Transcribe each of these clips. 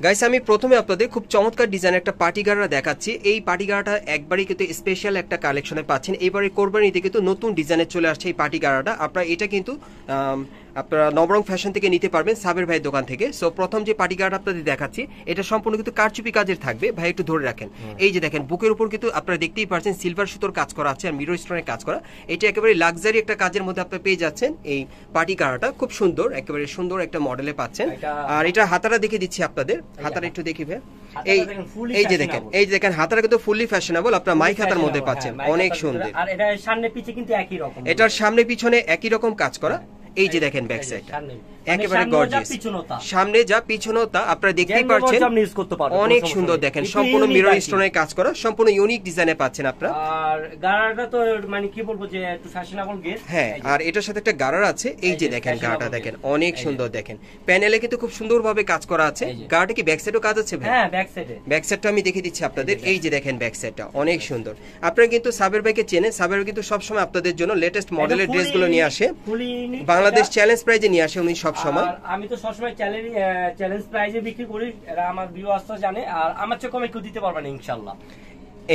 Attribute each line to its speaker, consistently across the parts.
Speaker 1: Guys আমি প্রথমে আপনাদের খুব চমৎকার ডিজাইনের একটা পার্টি গাড়া দেখাচ্ছি। এই পার্টি গাড়াটা একবারই কিন্তু স্পেশাল একটা কালেকশনে পাচ্ছেন। এবারে কোরবানিতে কিন্তু নতুন ডিজাইনে চলে আসছে এই পার্টি গাড়াটা। আপনারা এটা কিন্তু আপনারা নবরং ফ্যাশন থেকে নিতে পারবেন, সাবের ভাইয়ের দোকান থেকে। সো প্রথম যে পার্টি গার্ড আপনাদের দেখাচ্ছি এটা সম্পূর্ণ কিন্তু কারচুপি কাজের থাকবে। ভাই একটু ধরে রাখেন, এই যে দেখেন বুকের উপর কিন্তু আপনারা দেখতেই পাচ্ছেন সিলভার সুতোর কাজ করা আছে আর মিরর স্টোনের কাজ করা। এটা একেবারে লাক্সারি একটা কাজের মধ্যে আপনারা পেয়ে যাচ্ছেন। এই পার্টি গার্ডটা খুব সুন্দর, একেবারে সুন্দর একটা মডেলে পাচ্ছেন। আর এটা হাতাটা দেখে দিচ্ছি আপনাদের, হাতাটা একটু দেখি ভাই। এই যে দেখেন হাতাটা কিন্তু ফুললি ফ্যাশনেবল, আপনারা মাইক হাতার মধ্যে পাচ্ছেন, অনেক সুন্দর।
Speaker 2: আর এটা সামনে পিছে কিন্তু একই রকম,
Speaker 1: এটার সামনে পিছনে একই রকম কাজ করা। এই যে দেখেন ব্যাক সাইডটা একেবারে গর্জিয়াস, সামনে যা পিছনেও তা আপনারা দেখতেই পাচ্ছেন, অনেক সুন্দর। দেখেন সম্পূর্ণ মিরর স্টোনের কাজ করা, সম্পূর্ণ ইউনিক ডিজাইনে পাচ্ছেন আপনারা।
Speaker 2: আর গাড়াটা তো মানে কি বলবো যে একটু ফ্যাশনেবল গেজ।
Speaker 1: হ্যাঁ, আর এটার সাথে একটা গাড়ার আছে। এই যে দেখেন গাড়াটা দেখেন অনেক সুন্দর। দেখেন প্যানেলে কিন্তু খুব সুন্দরভাবে কাজ করা আছে। গাড়াটা কি ব্যাক সাইডেও কাজ আছে ভাই?
Speaker 2: হ্যাঁ, ব্যাক সাইডে।
Speaker 1: ব্যাক সাইডটা আমি দেখিয়ে দিচ্ছি আপনাদের। এই যে দেখেন ব্যাক সাইডটা অনেক সুন্দর। আপনারা কিন্তু সাবের ভাইকে চেনেন, সাবের কিন্তু সবসময় আপনাদের জন্য লেটেস্ট মডেলের ড্রেসগুলো নিয়ে আসে, বাংলাদেশ চ্যালেঞ্জ প্রাইজে নিয়ে আসে উনি সবসময়।
Speaker 2: আমি তো সবসময় চ্যালেঞ্জ প্রাইজে বিক্রি করি, এরা আমার ভিউয়ার্সরা জানে। আর আমার চেয়ে কমে কেউ দিতে পারবে না ইনশাআল্লাহ।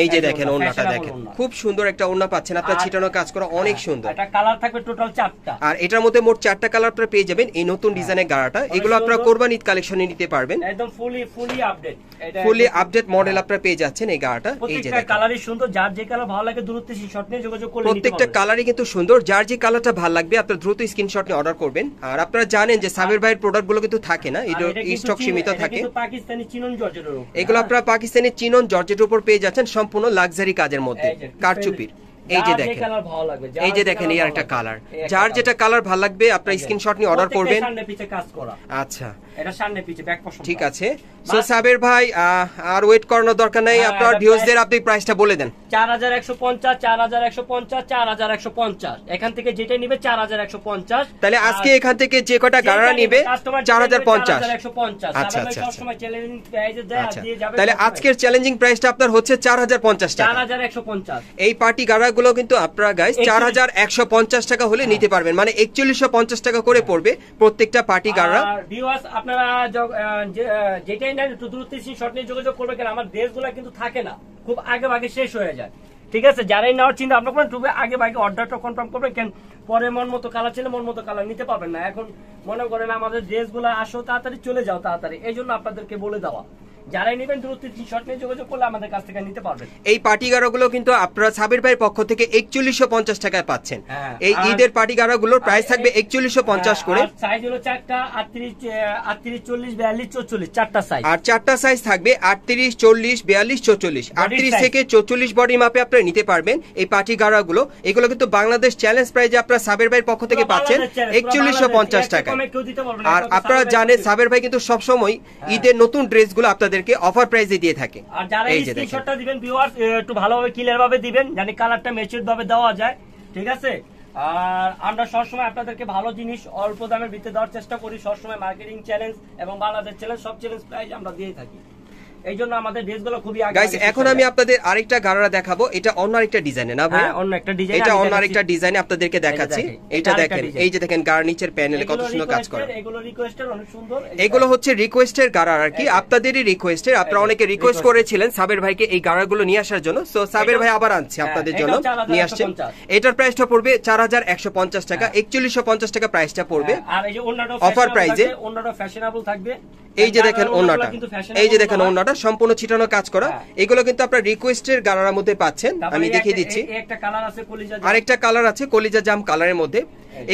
Speaker 1: এই যে দেখেন ওন্নাটা দেখেন, খুব সুন্দর একটা ওন্না পাচ্ছেন আপনারা, ছিটানো কাজ করা অনেক সুন্দর।
Speaker 2: এটা কালার থাকবে টোটাল 4টা,
Speaker 1: আর এটার মধ্যে মোট 4টা কালার আপনারা পেয়ে যাবেন এই নতুন ডিজাইনের গাড়াটা। এগুলো আপনারা কোরবানি ঈদ কালেকশনে নিতে পারবেন,
Speaker 2: একদম
Speaker 1: ফুলি আপডেট মডেল আপনারা পেয়ে যাচ্ছেন এই গাড়াটা। এই যে দেখেন
Speaker 2: কালারই সুন্দর, যার যে কালার ভালো লাগে দ্রুত স্ক্রিনশট নিয়ে যোগাযোগ করলে নিতে পারবেন।
Speaker 1: প্রত্যেকটা কালারই কিন্তু সুন্দর, যার যে কালারটা ভালো লাগবে আপনারা দ্রুত স্ক্রিনশট নিয়ে অর্ডার করবেন। আর আপনারা জানেন যে সাবের ভাইয়ের প্রোডাক্টগুলো কিন্তু থাকে না, এটা স্টক সীমিত থাকে।
Speaker 2: পাকিস্তানি চিনন জর্জেটের উপর,
Speaker 1: এগুলো আপনারা পাকিস্তানি চিনন জর্জেটের উপর পেয়ে যাচ্ছেন, সম্পূর্ণ লাক্সারি কাজের মধ্যে কারচুপির। এই যে দেখেন, এই যে দেখেন এই আরেকটা কালার, যার যেটা কালার ভালো লাগবে আপনারা স্ক্রিনশট নিয়ে অর্ডার করবেন।
Speaker 2: সামনে পিছে কাজ করা,
Speaker 1: আচ্ছা
Speaker 2: এটা সামনে পিছে ব্যাক পশন,
Speaker 1: ঠিক আছে। সো সাবের ভাই আর ওয়েট করানোর দরকার নাই, আপনার ভিউয়ারদের আপনি প্রাইসটা বলে দেন।
Speaker 2: 4150, 4150, 4150, এখান থেকে যেটা নিবে 4150।
Speaker 1: তাহলে আজকে এখান থেকে যে কটা গাড়া নিবে 4050। আচ্ছা আচ্ছা,
Speaker 2: সবসময় চ্যালেঞ্জিং প্রাইসে দেয় দিয়ে যাবে।
Speaker 1: তাহলে আজকের চ্যালেঞ্জিং প্রাইসটা আপনার হচ্ছে 4050 টাকা,
Speaker 2: 4150।
Speaker 1: এই পার্টি গাড়াগুলো কিন্তু আপনারা গাইস 4150 টাকা হলে নিতে পারবেন, মানে 4150 টাকা করে পড়বে প্রত্যেকটা পার্টি গাড়া।
Speaker 2: আর ভিউয়ার্স আপনারা যেটাই নেন একটু দ্রুত স্ক্রিনশট নিয়ে যোগাযোগ করবেন, কারণ আমার ড্রেসগুলো কিন্তু থাকে না, খুব আগে ভাগে শেষ হয়ে যায়। ঠিক আছে, যারাই নেওয়ার চিন্তা আপনার করেন তবে আগে ভাগে অর্ডারটা কনফার্ম করবেন, কেন পরে মন মতো কালার ছিল মন মতো কালার নিতে পারবেন না। এখন মনে করেন আমাদের ড্রেসগুলো আসো তাড়াতাড়ি চলে যাও তাড়াতাড়ি, এই জন্য আপনাদেরকে বলে দেওয়া। যারাই নেবেন দ্রুত স্ক্রিনশট নিয়ে যোগাযোগ করলে আমাদের কাছ থেকে নিতে পারবেন।
Speaker 1: এই পার্টি গাড়াগুলো কিন্তু আপনারা সাবির ভাইয়ের পক্ষ থেকে 4150 টাকায় পাচ্ছেন। এই ঈদের পার্টি গাড়াগুলোর প্রাইস থাকবে 4150 করে।
Speaker 2: সাইজ হলো 4টা, 38, 40, 42, 44, 4টা সাইজ।
Speaker 1: আর 4টা সাইজ থাকবে 38, 40, 42, 44। 38 থেকে 44 বডি মাপে আপনারা নিতে পারবেন এই পার্টি গাড়াগুলো। এগুলো কিন্তু বাংলাদেশ চ্যালেঞ্জ প্রাইজে আপনারা সাবির ভাইয়ের পক্ষ থেকে পাচ্ছেন 4150 টাকা। আর আপনারা জানেন সাবির ভাই কিন্তু সবসময় ঈদের নতুন ড্রেসগুলো আপনাদের অফার প্রাইসে দিয়ে থাকে।
Speaker 2: আর যারা এই স্ক্রিনশটটা দিবেন ভিউয়ার্স একটু ভালোভাবে ক্লিয়ার ভাবে দিবেন, জানি কালারটা ম্যাচিউরড ভাবে দেওয়া যায়। ঠিক আছে, আর আমরা সবসময় আপনাদেরকে ভালো জিনিস অল্প দামের ভিতরে দেওয়ার চেষ্টা করি, সবসময় মার্কেটিং চ্যালেঞ্জ এবং বাংলাদেশ চ্যালেঞ্জ সব চ্যালেঞ্জ প্রাইস আমরা দিয়ে থাকি, এই জন্য আমাদের ড্রেসগুলো খুবই আগে।
Speaker 1: গাইস এখন আমি আপনাদের আরেকটা গাড়া দেখাবো, এটা অন্য আরেকটা ডিজাইনে না ভাই?
Speaker 2: হ্যাঁ, অন্য একটা ডিজাইন,
Speaker 1: এটা অন্য আরেকটা ডিজাইনে আপনাদেরকে দেখাচ্ছি। এটা দেখেন, এই যে দেখেন গাড়ার নিচের প্যানেলে কত সুন্দর কাজ করা।
Speaker 2: এগুলো রিকোয়েস্টের অনেক সুন্দর,
Speaker 1: এগুলো হচ্ছে রিকোয়েস্টের গাড়া আর কি, আপনাদেরই রিকোয়েস্টের। আপনারা অনেকে রিকোয়েস্ট করেছিলেন সাবের ভাইকে এই গাড়াগুলো নিয়ে আসার জন্য, সো সাবের ভাই আবার আনছে আপনাদের জন্য নিয়ে আসছেন। এটার প্রাইসটা পড়বে 4150 টাকা, 4150 টাকা প্রাইসটা পড়বে।
Speaker 2: আর এই যে ওন্নাটা
Speaker 1: অফার প্রাইসে,
Speaker 2: ওন্নাটা ফ্যাশনেবল থাকবে।
Speaker 1: এই যে দেখেন ওন্নাটা, এই যে দেখেন ওন্নাটা সম্পূর্ণ ছিটানো কাজ করা। এগুলো কিন্তু আপনারা রিকোয়েস্টের গাড়ার মধ্যে পাচ্ছেন, আমি দেখিয়ে দিচ্ছি।
Speaker 2: একটা কালার আছে কলিজা,
Speaker 1: আরেকটা কালার আছে কলিজা জাম কালারের মধ্যে।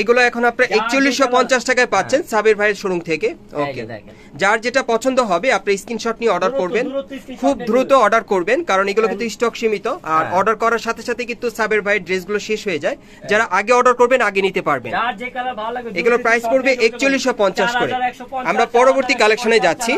Speaker 1: এগুলো এখন আপনারা 4150 টাকায় পাচ্ছেন সাবির ভাইয়ের শোরুম থেকে। ওকে, যার যেটা পছন্দ হবে আপনি স্ক্রিনশট নিয়ে অর্ডার করবেন, খুব দ্রুত অর্ডার করবেন, কারণ এগুলো কিন্তু স্টক সীমিত। আর অর্ডার করার সাথে সাথে কিন্তু সাবির ভাইয়ের ড্রেসগুলো শেষ হয়ে যায়, যারা আগে অর্ডার করবেন আগে নিতে পারবেন। এগুলো প্রাইস পড়বে 4150 করে। আমরা পরবর্তী কালেকশনে যাচ্ছি।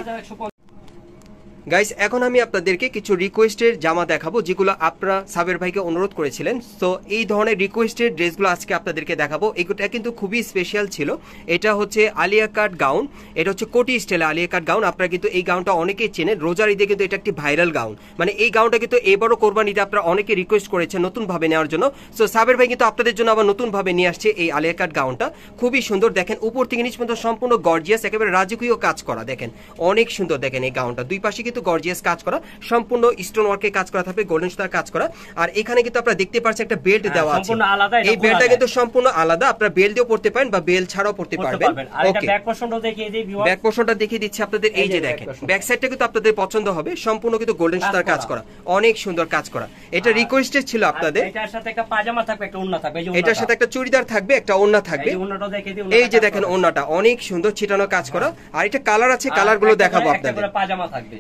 Speaker 1: গাইস এখন আমি আপনাদেরকে কিছু রিকোয়েস্টের জামা দেখাবো যেগুলো আপনারা সাবের ভাইকে অনুরোধ করেছিলেন। তো এই ধরনের রিকোয়েস্টের ড্রেসগুলো আজকে আপনাদেরকে দেখাবো। এটা কিন্তু খুবই স্পেশাল ছিল। এটা হচ্ছে আলিয়া কাট গাউন, এটা হচ্ছে কোটি স্টাইলে আলিয়া কাট গাউন। আপনারা কিন্তু এই গাউনটা অনেকেই চেনেন, রোজার ঈদে কিন্তু এটা একটি ভাইরাল গাউন। মানে এই গাউনটা কিন্তু এবারও কোরবান ঈদে আপনারা অনেকে রিকোয়েস্ট করেছেন নতুন ভাবে নেওয়ার জন্য। সো সাবের ভাই কিন্তু আপনাদের জন্য আবার নতুন ভাবে নিয়ে আসছে এই আলিয়া কাট গাউনটা। খুবই সুন্দর, দেখেন উপর থেকে নিচ পর্যন্ত সম্পূর্ণ গর্জিয়াস, একেবারে রাজকীয় কাজ করা। দেখেন অনেক সুন্দর, দেখেন এই গাউনটা দুই পাশে কিন্তু গর্জিয়াস কাজ করা, সম্পূর্ণ স্টোন ওয়ার্কে কাজ করা থাকবে, গোল্ডেন সুতার কাজ করা। আর এখানে কিন্তু আপনারা দেখতে পাচ্ছেন একটা বেল্ট দেওয়া আছে, এই বেল্টটা কিন্তু সম্পূর্ণ আলাদা। আপনারা বেল্ট দিয়েও পড়তে পারেন বা বেল্ট ছাড়াও পড়তে পারবেন। ওকে, ব্যাক পোর্শনটা দেখিয়ে দিচ্ছি আপনাদের। এই যে দেখেন ব্যাক সাইডটা কিন্তু আপনাদের পছন্দ হবে, সম্পূর্ণ কিন্তু গোল্ডেন সুতার কাজ করা, অনেক সুন্দর কাজ করা। এটা রিকোয়েস্টেড ছিল আপনাদের।
Speaker 2: এটার সাথে একটা পাজামা থাকবে, একটা ওড়না থাকবে,
Speaker 1: এটার সাথে একটা চুড়িদার থাকবে, একটা ওড়না থাকবে। এই যে দেখেন ওড়নাটা অনেক সুন্দর ছিটানো কাজ করা। আর এটা কালার আছে, কালার গুলো দেখাবো আপনাদের।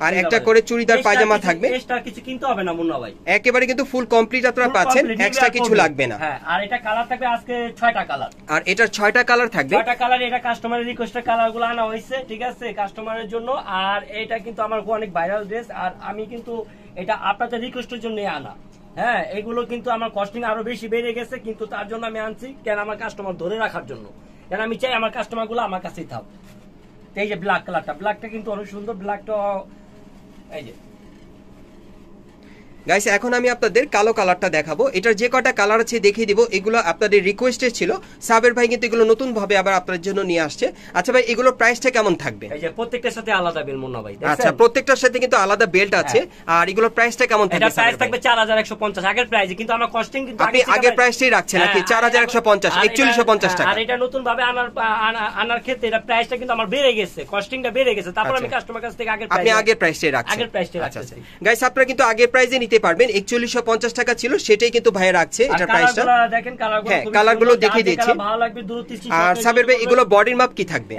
Speaker 1: আর একটা করে চুড়িদার পাজামা থাকবে,
Speaker 2: এক্সট্রা কিছু কিনতে হবে না মুন্না ভাই,
Speaker 1: একেবারে কিন্তু ফুল কমপ্লিট আপনারা পাচ্ছেন, এক্সট্রা কিছু লাগবে না।
Speaker 2: হ্যাঁ, আর এটা কালার থাকবে আজকে 6টা কালার,
Speaker 1: আর এটার 6টা কালার থাকবে।
Speaker 2: 6টা কালার, এটা কাস্টমারের রিকোয়েস্টের কালারগুলো আনা হয়েছে, ঠিক আছে, কাস্টমারের জন্য। আর এটা কিন্তু আমার অনেক ভাইরাল ড্রেস, আর আমি কিন্তু এটা আপনাদের রিকোয়েস্টের জন্য আনা। হ্যাঁ, এগুলো কিন্তু আমার কস্টিং আরো বেশি বেড়ে গেছে, কিন্তু তার জন্য আমি আনছি কেন, আমার কাস্টমার ধরে রাখার জন্য। কেন আমি চাই আমার কাস্টমার গুলো আমার কাছেই থাক। এই যে ব্ল্যাক কালারটা, ব্ল্যাকটা কিন্তু অনেক সুন্দর, ব্ল্যাকটা এই যে
Speaker 1: গাইস এখন আমি আপনাদের কালো কালারটা দেখাবো। এটার যে কটা কালার আছে দেখিয়ে দিব, এগুলো আপনাদের রিকোয়েস্টেড ছিল। সাবের ভাই কিন্তু এগুলো নতুন ভাবে আবার আপনাদের জন্য নিয়ে আসছে। আচ্ছা ভাই, এগুলোর প্রাইসটা কেমন থাকবে?
Speaker 2: এই যে প্রত্যেকটার সাথে আলাদা বেল মুন্না ভাই।
Speaker 1: আচ্ছা, প্রত্যেকটার সাথে কিন্তু আলাদা বেল্ট আছে। আর এগুলোর প্রাইসটা কেমন থাকবে?
Speaker 2: এটা প্রাইস থাকবে 4150 আগের প্রাইসে, কিন্তু আমার কস্টিং কিন্তু
Speaker 1: আপনি আগের প্রাইসটাই রাখছেন নাকি? 4150, 4150 টাকা।
Speaker 2: আর এটা নতুন ভাবে আনার ক্ষেত্রে এটা প্রাইসটা কিন্তু আমার বেড়ে গেছে, কস্টিংটা বেড়ে গেছে। তারপর আমি কাস্টমার কাছ থেকে আগের প্রাইস, আপনি
Speaker 1: আগের প্রাইসটাই রাখছেন।
Speaker 2: আগের প্রাইসটাই
Speaker 1: আচ্ছা আচ্ছা গাইস, আপনারা কিন্তু আগের প্রাইসে নিতে পারবেন। 4150 টাকা ছিল, সেটাই কিন্তু ভাই রাখছে এটা প্রাইসটা।
Speaker 2: দেখেন কালারগুলো,
Speaker 1: হ্যাঁ কালারগুলো দেখিয়ে দিচ্ছি।
Speaker 2: ভালো লাগবে দূরদৃষ্টি।
Speaker 1: আর সাবের ভাই এগুলো বডির মাপ কি থাকবে?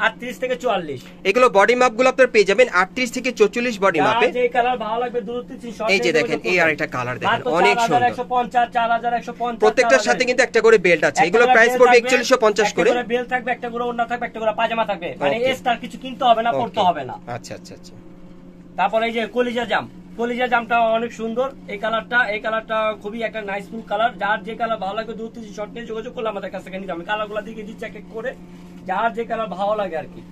Speaker 2: 38 থেকে 44।
Speaker 1: এগুলো বডি মাপগুলো আপনারা পেয়ে যাবেন 38 থেকে 44 বডি মাপে।
Speaker 2: যে কালার ভালো লাগবে দূরদৃষ্টি শর্ট।
Speaker 1: এই যে দেখেন, এই আরেকটা কালার দেখেন অনেক সুন্দর।
Speaker 2: 4150, 4150।
Speaker 1: প্রত্যেকটার সাথে কিন্তু একটা করে বেল্ট আছে। এগুলো প্রাইস পড়বে 4150 করে।
Speaker 2: একটা করে বেল্ট থাকবে, একটা করে ওড়না থাকবে, একটা করে পাজামা থাকবে। মানে এক্সট্রা কিছু কিনতে হবে না, পড়তে হবে না।
Speaker 1: আচ্ছা আচ্ছা আচ্ছা।
Speaker 2: তারপর এই যে কলিজা জাম, কলিজা জামটা অনেক সুন্দর। এই কালারটা খুবই একটা নাইসফুল কালার। যার যে কালার ভালো লাগে 2-3 শর্ট নিয়ে যোগাযোগ করলে আমাদের কাছ থেকে নিতে হবে। কালারগুলো দিকে দিচ্ছি এক এক করে, যার যে কালার ভালো লাগে আর কি।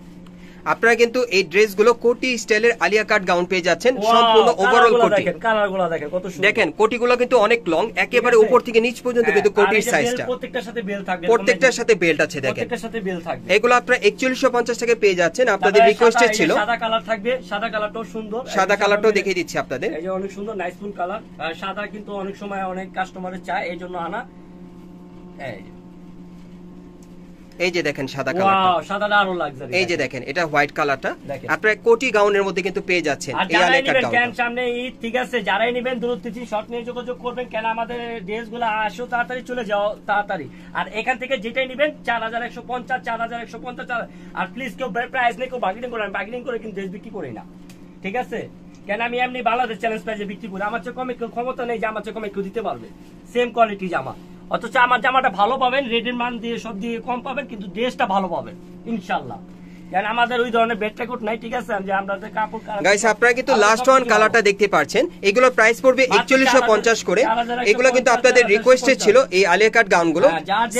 Speaker 1: আপনারা কিন্তু এই ড্রেসগুলো কোটি স্টাইলের আলিয়া কাট গাউন পেয়ে যাচ্ছেন, সম্পূর্ণ ওভারঅল কোটি।
Speaker 2: দেখেন কালারগুলো দেখেন কত সুন্দর।
Speaker 1: দেখেন কোটিগুলো কিন্তু অনেক লং, একেবারে উপর থেকে নিচ পর্যন্ত কিন্তু কোটির সাইজটা।
Speaker 2: প্রত্যেকটার সাথে বেল থাকবে,
Speaker 1: প্রত্যেকটার সাথে বেল্ট আছে। দেখেন
Speaker 2: প্রত্যেকটার সাথে বেল থাকবে।
Speaker 1: এগুলো আপনারা 4150 টাকা পেয়ে যাচ্ছেন। আপনাদের রিকোয়েস্টেড ছিল
Speaker 2: সাদা কালার থাকবে, সাদা কালারটাও সুন্দর।
Speaker 1: সাদা কালারটাও দেখিয়ে দিচ্ছি আপনাদের।
Speaker 2: এই যে অনেক সুন্দর নাইসফুল কালার। সাদা কিন্তু অনেক সময় অনেক কাস্টমারের চায়, এই জন্য আনা।
Speaker 1: এই যে দেখেন সাদা কালারটা,
Speaker 2: সাদাটা আরো লাক্সারি।
Speaker 1: এই যে দেখেন এটা হোয়াইট কালারটা আপনারা কোটি গাউনের মধ্যে কিন্তু পেয়ে যাচ্ছেন।
Speaker 2: এই আলিয়া কাট গাউন সামনে ঈদ, ঠিক আছে, যারাই নেবেন দূরত্ব শর্ট নিয়ে যোগাযোগ করবেন, কেন আমাদের ড্রেসগুলো আসো তাড়াতাড়ি, চলে যাও তাড়াতাড়ি। আর এখান থেকে যেটাই নেবেন 4150, 4150। আর প্লিজ কেউ প্রাইস নেই, কেউ বার্গেনিং করেন, বার্গেনিং করে কিন্তু ড্রেস বিক্রি করি না, ঠিক আছে। কেন আমি এমনি বাংলাদেশ চ্যালেঞ্জ প্রাইসে বিক্রি করি, আমার চেয়ে কমে কেউ ক্ষমতা নেই যে আমার চেয়ে কমে কেউ দিতে পারবে সেম কোয়ালিটি জামা। অথচ আমার জামাটা ভালো পাবেন, রেডের মান দিয়ে সব দিয়ে কম পাবেন, কিন্তু ড্রেসটা ভালো পাবেন ইনশাল্লাহ। কারণ আমাদের ওই ধরনের বেড টেকট নাই, ঠিক আছে, যে আমরা কাপড়।
Speaker 1: গাইস আপনারা কিন্তু লাস্ট ওয়ান কালারটা দেখতে পাচ্ছেন। এগুলোর প্রাইস পড়বে 4150 করে। এগুলো কিন্তু আপনাদের রিকোয়েস্টেড ছিল এই আলিয়া কাট গাউনগুলো।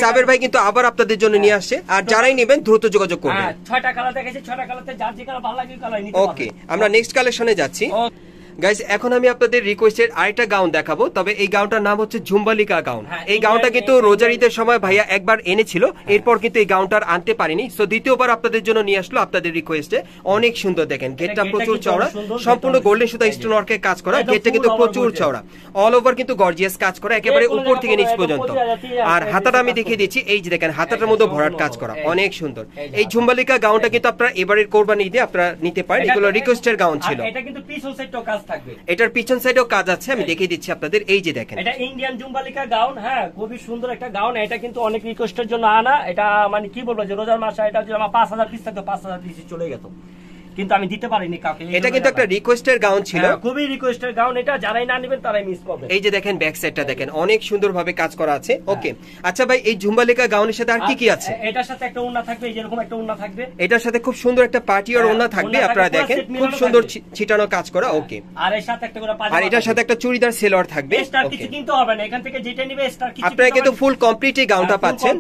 Speaker 1: সাবের ভাই কিন্তু আবার আপনাদের জন্য নিয়ে আসছে। আর যারাই নেবেন দ্রুত যোগাযোগ করবেন।
Speaker 2: 6টা কালার দেখেছি, 6টা কালারতে যার যে কালার ভালো লাগে কালার নিতে পারবেন।
Speaker 1: ওকে, আমরা নেক্সট কালেকশনে যাচ্ছি। গাইস এখন আমি আপনাদের রিকোয়েস্টেড আরেকটা গাউন দেখাবো, তবে এই গাউনটার নাম হচ্ছে ঝুম্বালিকা গাউন। এই গাউনটা কিন্তু রোজার ঈদের সময় ভাইয়া একবার এনেছিল, এরপর কিন্তু এই গাউনটার আনতে পারিনি। সো দ্বিতীয়বার আপনাদের জন্য নিয়ে আসলো আপনাদের রিকোয়েস্টে। অনেক সুন্দর, দেখেন গেটটা প্রচুর চওড়া, সম্পূর্ণ গোল্ডেন সুতা স্টোন ওয়ার্কের কাজ করা। গেটটা কিন্তু প্রচুর চওড়া, অল ওভার কিন্তু গর্জিয়াস কাজ করা, একেবারে উপর থেকে নিচ পর্যন্ত। আর হাতাটা আমি দেখিয়ে দিচ্ছি, এই যে দেখেন হাতাটার মধ্যে ভরাট কাজ করা, অনেক সুন্দর। এই ঝুম্বালিকা গাউনটা কিন্তু আপনারা এবারের কোরবানি ঈদে আপনারা নিতে পারেন। এগুলো রিকোয়েস্টের গাউন ছিল।
Speaker 2: এটা কিন্তু পিছন সাইডটাও কাজ থাকবে,
Speaker 1: এটার পিছন সাইডেও কাজ আছে, আমি দেখিয়ে দিচ্ছি আপনাদের। এই যে দেখেন
Speaker 2: এটা ইন্ডিয়ান ঝুম্বালিকা গাউন। হ্যাঁ, খুবই সুন্দর একটা গাউন। এটা কিন্তু অনেক রিকোয়েস্টের জন্য আনা। এটা মানে কি বলবো, যে রোজার মাসে এটা যদি আমার 5000 পিস থাকতো 5000 পিস চলে গেত। কিন্তু আমি দিতে পারিনি কাউকে।
Speaker 1: এটা কিন্তু একটা রিকোয়েস্টের গাউন ছিল,
Speaker 2: খুবই রিকোয়েস্টের গাউন এটা, যারাই না নেবেন তারাই মিস করবে।
Speaker 1: এই যে দেখেন ব্যাক সাইডটা দেখেন অনেক সুন্দরভাবে কাজ করা আছে। ওকে, আচ্ছা ভাই এই ঝুম্বালিকা গাউনের সাথে আর কি কি আছে?
Speaker 2: এটার সাথে একটা ওড়না থাকবে, যেরকম একটা ওড়না থাকবে,
Speaker 1: এটার সাথে খুব সুন্দর একটা পার্টি আর ওড়না থাকবে, আপনারা দেখেন খুব সুন্দর ছিটানো কাজ করা। ওকে,
Speaker 2: আর এর সাথে একটা করে পাজামা,
Speaker 1: আর এটার সাথে একটা চুড়িদার সেলোয়ার থাকবে।
Speaker 2: স্টার কিছু কিনতে হবে না, এখান থেকে যেটা নিবে স্টার কিছু
Speaker 1: আপনারা কিন্তু ফুল কমপ্লিট এই গাউনটা পাচ্ছেন।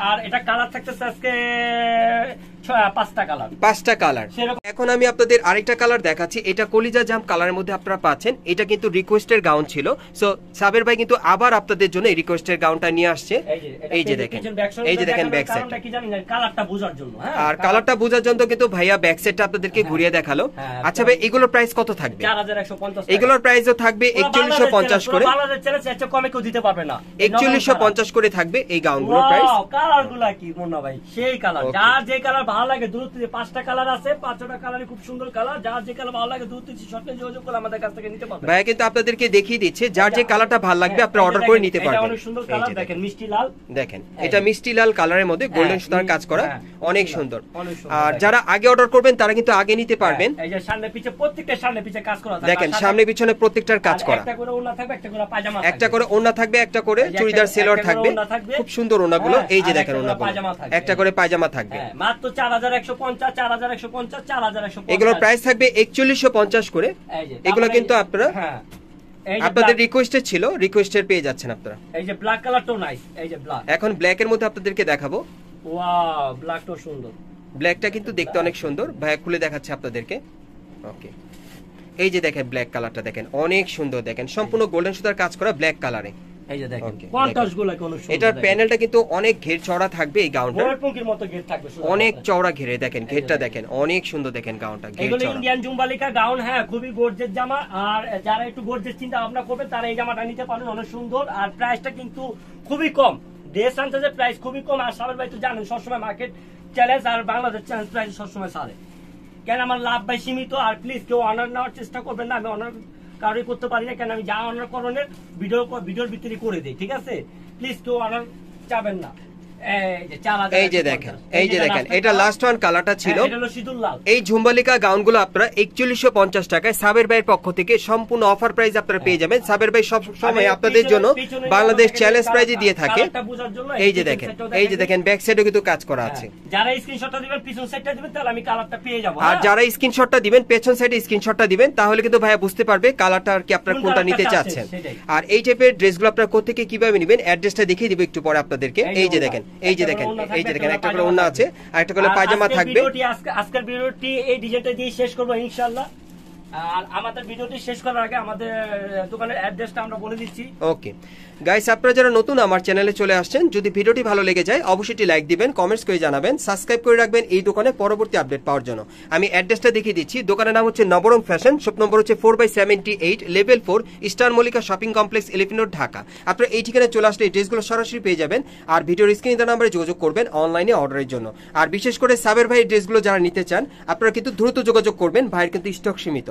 Speaker 2: আর এটা কালার থাকতেছে আজকে 5টা কালার,
Speaker 1: 5টা কালার। এখন আমি আপনাদের আরেকটা কালার দেখাচ্ছি, এটা কলিজা জাম কালারের মধ্যে আপনারা পাচ্ছেন। এটা কিন্তু রিকোয়েস্টের গাউন ছিল, সো সাবের ভাই কিন্তু আবার আপনাদের জন্য এই রিকোয়েস্টের গাউনটা নিয়ে আসছে। এই যে দেখেন, এই যে দেখেন ব্যাক সাইডটা,
Speaker 2: কি জানেন কালারটা বোঝার জন্য।
Speaker 1: আর কালারটা বোঝার জন্য কিন্তু ভাইয়া ব্যাক সাইডটা আপনাদেরকে ঘুরিয়ে দেখালো। আচ্ছা ভাই এগুলোর প্রাইস কত থাকবে?
Speaker 2: 4150।
Speaker 1: এগুলোর প্রাইসও থাকবে 4150 করে।
Speaker 2: বাংলাদেশ চ্যালেঞ্জ এত কমে কেউ দিতে পারবে না।
Speaker 1: 4150 করে থাকবে এই গাউনগুলোর প্রাইস।
Speaker 2: কালারগুলো কি মুন্না ভাই, সেই কালার, যার যে কালার ভালো লাগে দ্রুত, 5টা কালার আছে, 5টা কালারই খুব সুন্দর কালার, যার যে কালার ভালো লাগে দ্রুত শর্টে যোগাযোগ করে আমাদের কাছ থেকে নিতে পারবেন।
Speaker 1: ভাইয়া কিন্তু আপনাদেরকে দেখিয়ে দিচ্ছে যার যে কালারটা ভালো লাগবে আপনি অর্ডার করে নিতে পারবেন।
Speaker 2: এটা অনেক সুন্দর কালার, দেখেন মিষ্টি লাল,
Speaker 1: দেখেন এটা মিষ্টি লাল কালারের মধ্যে গোল্ডেন সুতার কাজ করা, অনেক সুন্দর। আর যারা আগে অর্ডার করবেন তারা কিন্তু আগে নিতে পারবেন।
Speaker 2: এই যে সামনে পিছে প্রত্যেকটা সামনে পিছে কাজ করা,
Speaker 1: দেখেন সামনে পিছনে প্রত্যেকটার কাজ করা।
Speaker 2: একটা করে ওড়না থাকবে, একটা করে পাজামা থাকবে,
Speaker 1: একটা করে ওড়না থাকবে, একটা করে চুড়িদার সেলোয়ার থাকবে, খুব সুন্দর ওড়নাগুলো। এই যে দেখেন ওড়নাগুলো, একটা করে পায়জামা থাকবে।
Speaker 2: মাত্র 4150, 4150, 4150।
Speaker 1: এগুলোর প্রাইস থাকবে 4150 করে। এগুলো কিন্তু আপনারা আপনাদের রিকোয়েস্টের ছিল, রিকোয়েস্টের পেয়ে যাচ্ছেন আপনারা।
Speaker 2: এই যে ব্ল্যাক কালারটাও নাইস, এই যে ব্ল্যাক।
Speaker 1: এখন ব্ল্যাক এর মধ্যে আপনাদেরকে দেখাবো।
Speaker 2: ওয়াও, ব্ল্যাকটাও সুন্দর,
Speaker 1: ব্ল্যাকটা কিন্তু দেখতে অনেক সুন্দর। ভাই খুলে দেখাচ্ছে আপনাদেরকে। ওকে, এই যে দেখেন ব্ল্যাক কালারটা দেখেন অনেক সুন্দর, দেখেন সম্পূর্ণ গোল্ডেন সুতার কাজ করা ব্ল্যাক কালারে।
Speaker 2: এই যে দেখেন কন্ট্রাস্টগুলো কোন সুন্দর।
Speaker 1: এটার প্যানেলটা কিন্তু অনেক ঘের চওড়া থাকবে এই গাউনটা,
Speaker 2: গোলপঙ্কির মতো ঘের থাকবে,
Speaker 1: অনেক চওড়া ঘেরে। দেখেন ঘেরটা দেখেন অনেক সুন্দর, দেখেন গাউনটা ঘের
Speaker 2: এগুলো
Speaker 1: চওড়া।
Speaker 2: ইন্ডিয়ান জুম্বালিকা গাউন, হ্যাঁ খুবই গর্জেস জামা। আর যারা একটু গর্জেস চিন্তা ভাবনা করবেন তারা এই জামাটা নিতে পারেন, অনেক সুন্দর। আর প্রাইসটা কিন্তু খুবই কম, ড্রেস আনসাজের প্রাইস খুবই কম। আর সাবের ভাই তো জানেন সবসময় মার্কেট চ্যালেঞ্জ আর বাংলাদেশ চ্যালেঞ্জ প্রাইস সবসময় সারে, কেন আমার লাভ ভাই সীমিত। আর প্লিজ কেউ অনার নেওয়ার চেষ্টা করবেন না, আমি অনার কারোই করতে পারি না, কেন আমি যা অনার করণের ভিডিওর ভিতরে করে দিই, ঠিক আছে? প্লিজ কেউ অনার চাবেন না। এই যে দেখেন,
Speaker 1: এই যে দেখেন এটা লাস্ট ওয়ান কালারটা ছিল। এই ঝুম্বালিকা গাউনগুলো আপনারা 4150 টাকায় সাবের ভাইয়ের পক্ষ থেকে সম্পূর্ণ অফার প্রাইস আপনারা পেয়ে যাবেন। সাবের ভাই সব সময় আপনাদের জন্য বাংলাদেশ চ্যালেঞ্জ প্রাইজে দিয়ে থাকে। এই যে দেখেন, এই যে দেখেন ব্যাক সাইডেও কিন্তু কাজ করা আছে।
Speaker 2: যারা স্ক্রিনশটটা দিবেন পিছন সাইডটা দিবেন, তাহলে আমি কালারটা পেয়ে যাব।
Speaker 1: আর যারা স্ক্রিনশটটা দিবেন পেছন সাইডে স্ক্রিনশটটা দিবেন, তাহলে কিন্তু ভাইয়া বুঝতে পারবে কালারটা আর কি আপনারা কোনটা নিতে চাচ্ছেন। আর এই টাইপের ড্রেসগুলো আপনারা কোথা থেকে কিভাবে নেবেন অ্যাড্রেসটা দেখিয়ে দিব একটু পরে আপনাদেরকে। এই যে দেখেন, এই যে দেখেন, এই যে দেখেন একটা করে ওড়না আছে আর একটা করে পায়জামা থাকবে।
Speaker 2: আজকের ভিডিওটি এই ডিজাইনটা দিয়ে শেষ করব ইনশাআল্লাহ। আর আমাদের ভিডিওটি শেষ করার আগে আমাদের দোকানের অ্যাড্রেসটা আমরা বলে দিচ্ছি।
Speaker 1: ওকে গাইস, আপনারা যারা নতুন আমার চ্যানেলে চলে আসছেন, যদি ভিডিওটি ভালো লেগে যায় অবশ্যই লাইক দিবেন, কমেন্টস করে জানাবেন, সাবস্ক্রাইব করে রাখবেন এই দোকানে পরবর্তী আপডেট পাওয়ার জন্য। আমি অ্যাড্রেসটা দেখিয়ে দিচ্ছি। দোকানের নাম হচ্ছে নবরং ফ্যাশন, শপ নম্বর হচ্ছে 4/78, level 4, star Mallika shopping complex, elephant road, Dhaka. আপনারা এই ঠিকানায় চলে আসলে এই ড্রেসগুলো সরাসরি পেয়ে যাবেন। আর ভিডিওর স্ক্রিনে দেওয়া নম্বরে যোগাযোগ করবেন অনলাইনে অর্ডারের জন্য। আর বিশেষ করে সাবের ভাই ড্রেসগুলো যারা নিতে চান আপনারা কিন্তু দ্রুত যোগাযোগ করবেন, ভাইয়ের কিন্তু স্টক সীমিত।